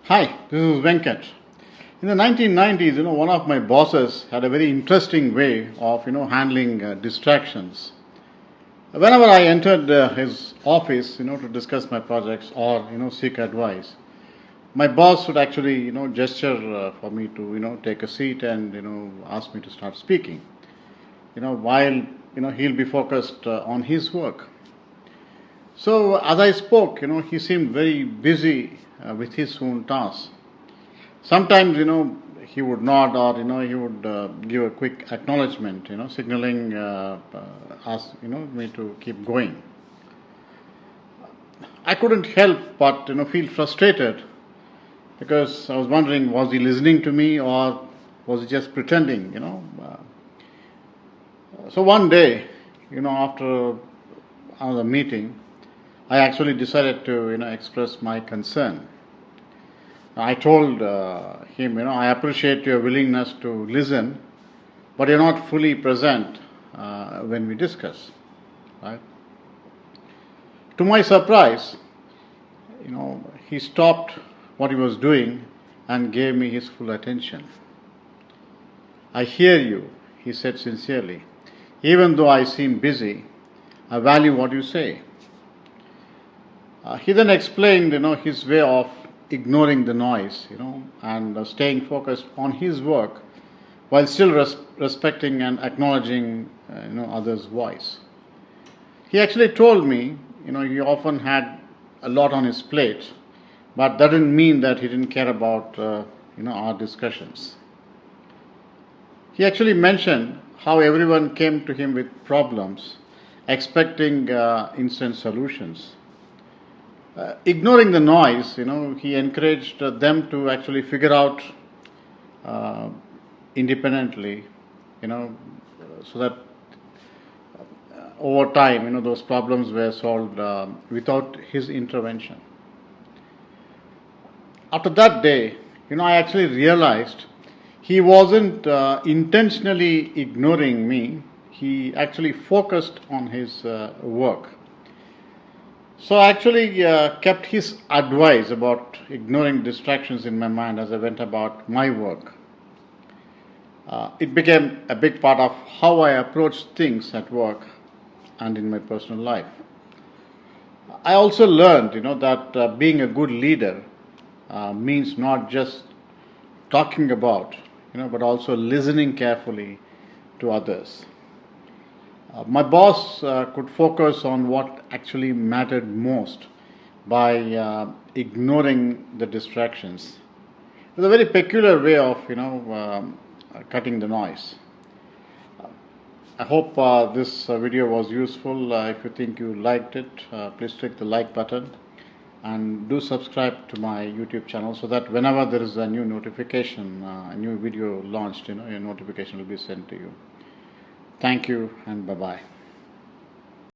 Hi, this is Venkat. In the 1990s, one of my bosses had a very interesting way of, handling distractions. Whenever I entered his office, to discuss my projects or, seek advice, my boss would actually, gesture for me to, take a seat and, ask me to start speaking. While, he'll be focused on his work. So as I spoke, he seemed very busy with his own tasks. Sometimes, he would nod or, he would give a quick acknowledgement, signaling us, me to keep going. I couldn't help but, feel frustrated because I was wondering, was he listening to me or was he just pretending. So one day, after another meeting, I actually decided to, express my concern. I told him, I appreciate your willingness to listen, but you're not fully present when we discuss, right? To my surprise, he stopped what he was doing and gave me his full attention. I hear you, he said sincerely. Even though I seem busy, I value what you say. He then explained, his way of ignoring the noise, and staying focused on his work while still respecting and acknowledging, others' voice. He actually told me, he often had a lot on his plate, but that didn't mean that he didn't care about, our discussions. He actually mentioned how everyone came to him with problems, expecting instant solutions. Ignoring the noise, he encouraged them to actually figure out independently, so that over time, those problems were solved without his intervention. After that day, I actually realized he wasn't intentionally ignoring me. He actually focused on his work. So I actually kept his advice about ignoring distractions in my mind as I went about my work. It became a big part of how I approach things at work and in my personal life. I also learned, that being a good leader means not just talking about, but also listening carefully to others. My boss could focus on what actually mattered most by ignoring the distractions. It's a very peculiar way of, cutting the noise. I hope this video was useful. If you think you liked it, please click the like button and do subscribe to my YouTube channel so that whenever there is a new notification, a new video launched, your notification will be sent to you. Thank you and bye-bye.